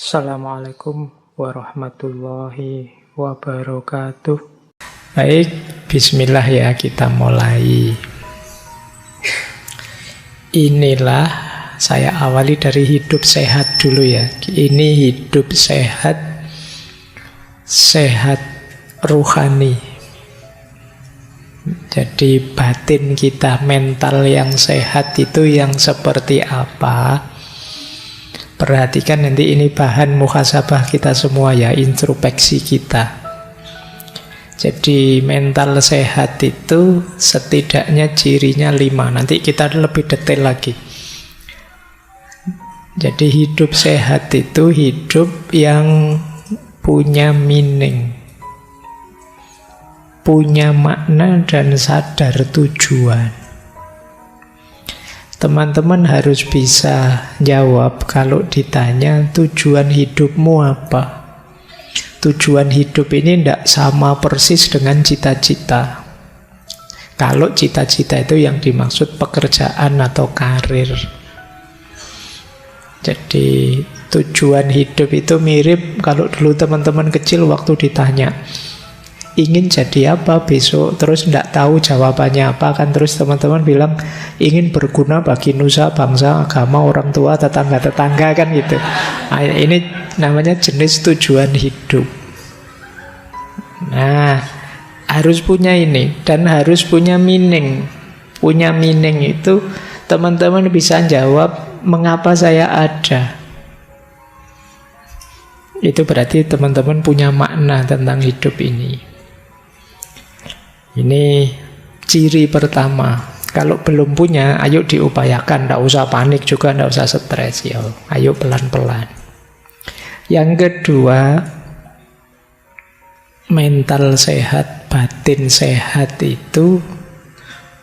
Assalamualaikum warahmatullahi wabarakatuh. Baik, bismillah ya, kita mulai. Inilah saya awali dari hidup sehat dulu ya. Ini hidup sehat, sehat ruhani. Jadi batin kita, mental yang sehat itu yang seperti apa? Perhatikan nanti ini bahan muhasabah kita semua ya, introspeksi kita. Jadi mental sehat itu setidaknya cirinya 5. Nanti kita lebih detail lagi. Jadi hidup sehat itu hidup yang punya meaning, punya makna dan sadar tujuan. Teman-teman harus bisa jawab kalau ditanya tujuan hidupmu apa. Tujuan hidup ini tidak sama persis dengan cita-cita. Kalau cita-cita itu yang dimaksud pekerjaan atau karir. Jadi tujuan hidup itu mirip kalau dulu teman-teman kecil waktu ditanya ingin jadi apa besok, terus tidak tahu jawabannya apa, kan terus teman-teman bilang ingin berguna bagi nusa, bangsa, agama, orang tua, tetangga-tetangga, kan gitu. Nah, ini namanya jenis tujuan hidup. Nah, harus punya ini dan harus punya meaning. Punya meaning itu teman-teman bisa jawab mengapa saya ada. Itu berarti teman-teman punya makna tentang hidup ini. Ini ciri pertama. Kalau belum punya, ayo diupayakan. Tidak usah panik juga, tidak usah stres ya. Ayo pelan-pelan. Yang kedua, mental sehat, batin sehat itu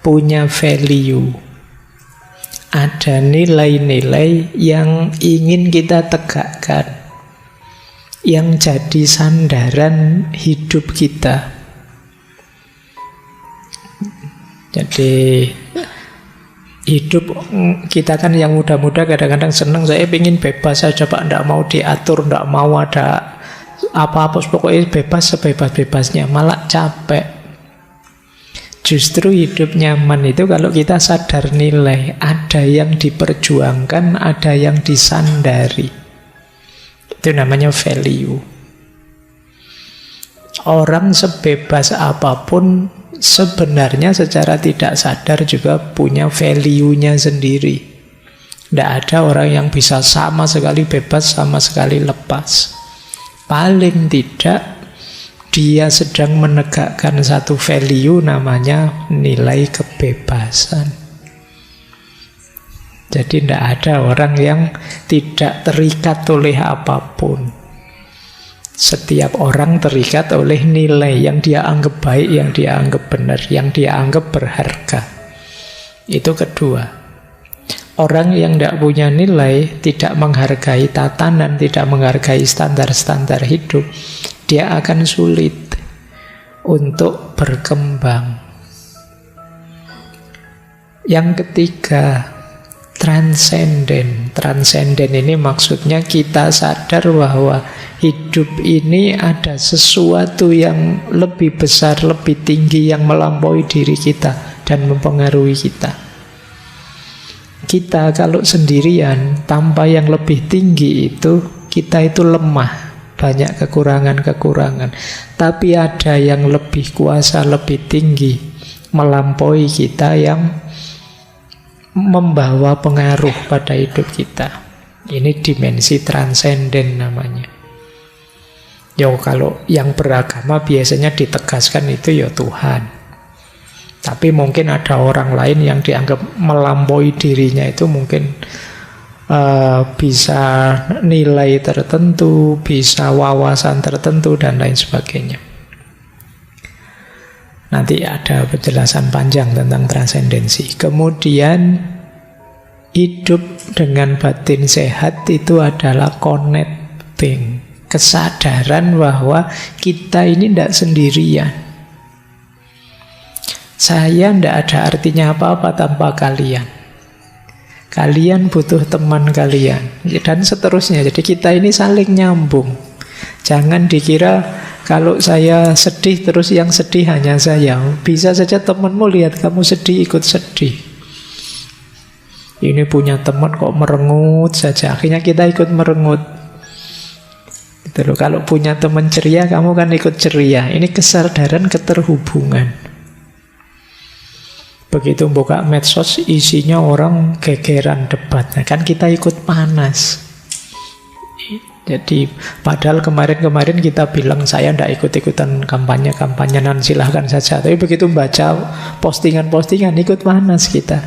punya value. Ada nilai-nilai yang ingin kita tegakkan, yang jadi sandaran hidup kita. Jadi hidup kita kan yang muda-muda kadang-kadang senang, saya ingin bebas saja Pak, tidak mau diatur, tidak mau ada apa-apa, pokoknya bebas sebebas-bebasnya, malah capek. Justru hidup nyaman itu kalau kita sadar nilai, ada yang diperjuangkan, ada yang disandari. Itu namanya value. Orang sebebas apapun sebenarnya secara tidak sadar juga punya value-nya sendiri. Tidak ada orang yang bisa sama sekali bebas, sama sekali lepas. Paling tidak dia sedang menegakkan satu value, namanya nilai kebebasan. Jadi tidak ada orang yang tidak terikat oleh apapun. Setiap orang terikat oleh nilai yang dia anggap baik, yang dia anggap benar, yang dia anggap berharga. Itu kedua. Orang yang tidak punya nilai, tidak menghargai tatanan, tidak menghargai standar-standar hidup, dia akan sulit untuk berkembang. Yang ketiga, transenden. Transenden ini maksudnya kita sadar bahwa hidup ini ada sesuatu yang lebih besar, lebih tinggi, yang melampaui diri kita dan mempengaruhi kita. Kita kalau sendirian tanpa yang lebih tinggi itu, kita itu lemah, banyak kekurangan-kekurangan. Tapi ada yang lebih kuasa, lebih tinggi, melampaui kita, yang membawa pengaruh pada hidup kita. Ini dimensi transenden namanya. Ya kalau yang beragama biasanya ditegaskan itu ya Tuhan. Tapi mungkin ada orang lain yang dianggap melampaui dirinya, itu mungkin bisa nilai tertentu, bisa wawasan tertentu, dan lain sebagainya. Nanti ada penjelasan panjang tentang transendensi. Kemudian hidup dengan batin sehat itu adalah connecting. Kesadaran bahwa kita ini tidak sendirian. Saya tidak ada artinya apa-apa tanpa kalian. kalian butuh teman kalian, dan seterusnya. Jadi kita ini saling nyambung. Jangan dikira kalau saya sedih terus yang sedih hanya saya. Bisa saja temanmu lihat kamu sedih ikut sedih. Ini punya teman kok merengut saja, akhirnya kita ikut merengut. Gitu loh. Kalau punya teman ceria, kamu kan ikut ceria. Ini kesadaran keterhubungan. Begitu buka medsos, isinya orang gegeran debat. Nah, kan kita ikut panas. Jadi padahal kemarin-kemarin kita bilang saya tidak ikut-ikutan kampanye-kampanyenan, silahkan saja. Tapi begitu baca postingan-postingan ikut panas kita.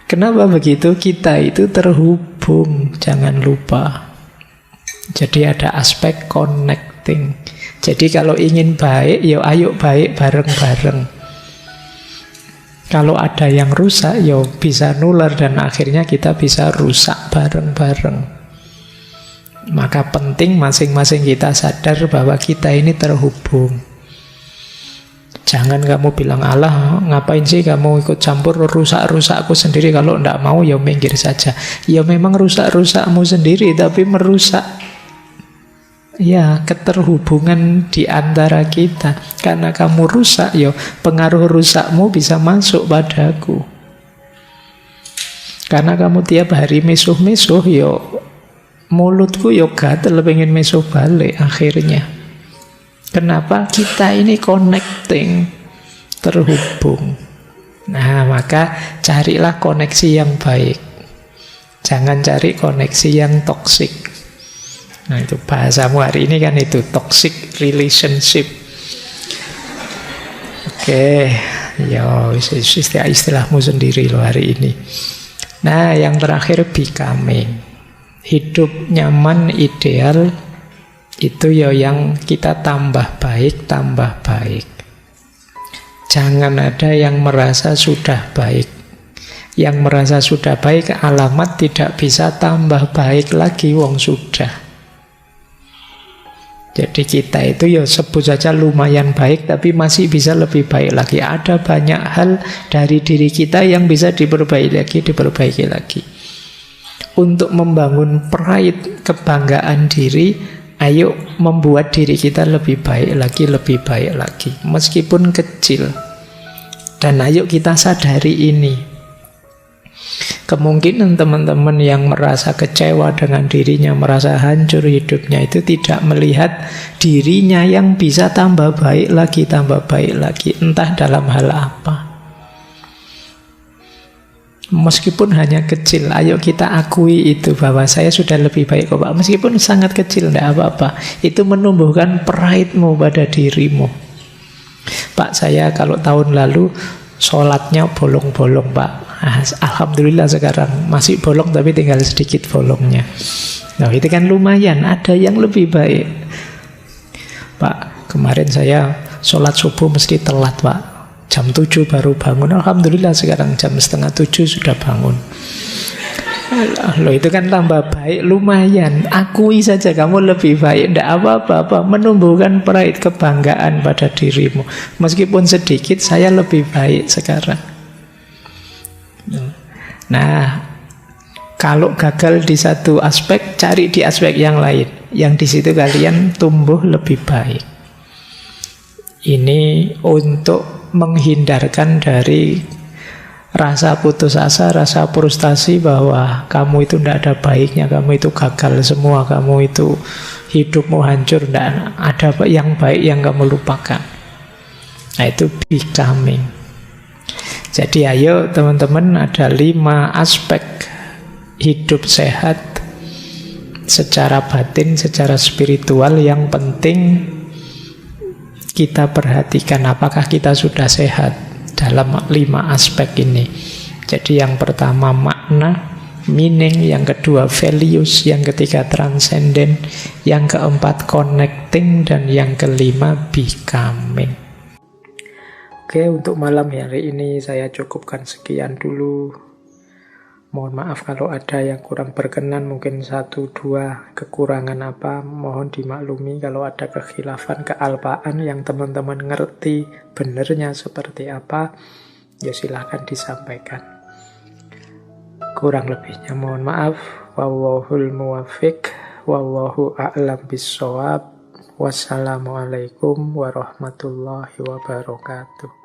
Kenapa begitu? Kita itu terhubung, jangan lupa. Jadi ada aspek connecting. Jadi kalau ingin baik, ya ayo baik bareng-bareng. Kalau ada yang rusak, ya bisa nular dan akhirnya kita bisa rusak bareng-bareng. Maka penting masing-masing kita sadar bahwa kita ini terhubung. Jangan kamu bilang, Allah ngapain sih kamu ikut campur rusak-rusakku sendiri, kalau tidak mau ya minggir saja. Ya memang rusak-rusakmu sendiri, tapi merusak ya keterhubungan di antara kita. Karena kamu rusak, ya pengaruh rusakmu bisa masuk padaku. Karena kamu tiap hari misuh-misuh, ya mulutku yo gatel pengen meso balik akhirnya. Kenapa? Kita ini connecting, terhubung. Nah, maka carilah koneksi yang baik. Jangan cari koneksi yang toksik. Nah, itu bahasamu hari ini kan itu, toxic relationship. Oke, yo istilahmu sendiri loh hari ini. Nah, yang terakhir becoming. Hidup nyaman, ideal, itu ya yang kita tambah baik, tambah baik. Jangan ada yang merasa sudah baik. Yang merasa sudah baik, alamat tidak bisa tambah baik lagi, wong sudah. Jadi kita itu ya sebut saja lumayan baik, tapi masih bisa lebih baik lagi. Ada banyak hal dari diri kita yang bisa diperbaiki lagi. Untuk membangun pride, kebanggaan diri, ayo membuat diri kita lebih baik lagi. Meskipun kecil. Dan ayo kita sadari ini. Kemungkinan teman-teman yang merasa kecewa dengan dirinya, merasa hancur hidupnya, itu tidak melihat dirinya yang bisa tambah baik lagi. Entah dalam hal apa. Meskipun hanya kecil, ayo kita akui itu, bahwa saya sudah lebih baik kok Pak. Meskipun sangat kecil, tidak apa-apa. Itu menumbuhkan pride-mu pada dirimu. Pak, saya kalau tahun lalu sholatnya bolong-bolong Pak. Alhamdulillah sekarang masih bolong, tapi tinggal sedikit bolongnya. Nah, itu kan lumayan, ada yang lebih baik. Pak, kemarin saya sholat subuh mesti telat Pak, jam 7 baru bangun. Alhamdulillah sekarang jam 6:30 sudah bangun. Loh, itu kan tambah baik, lumayan. Akui saja kamu lebih baik, tidak apa-apa. Menumbuhkan pride, kebanggaan pada dirimu. Meskipun sedikit, saya lebih baik sekarang. Nah, kalau gagal di satu aspek, cari di aspek yang lain, yang di situ kalian tumbuh lebih baik. Ini untuk menghindarkan dari rasa putus asa, rasa frustasi bahwa kamu itu tidak ada baiknya, kamu itu gagal semua, kamu itu hidupmu hancur, tidak ada yang baik yang kamu lupakan. Nah, itu becoming. Jadi ayo teman-teman, ada 5 aspek hidup sehat secara batin, secara spiritual yang penting kita perhatikan. Apakah kita sudah sehat dalam 5 aspek ini? Jadi yang pertama makna, meaning, yang kedua values, yang ketiga transcendent, yang keempat connecting, dan yang kelima becoming. Oke, untuk malam hari ini saya cukupkan sekian dulu. Mohon maaf kalau ada yang kurang berkenan, mungkin 1-2 kekurangan apa, mohon dimaklumi. Kalau ada kekhilafan, kealpaan yang teman-teman ngerti benernya seperti apa, ya silahkan disampaikan. Kurang lebihnya mohon maaf. Wallahul muwaffiq. Wallahu a'lam bissawab. Wassalamualaikum warahmatullahi wabarakatuh.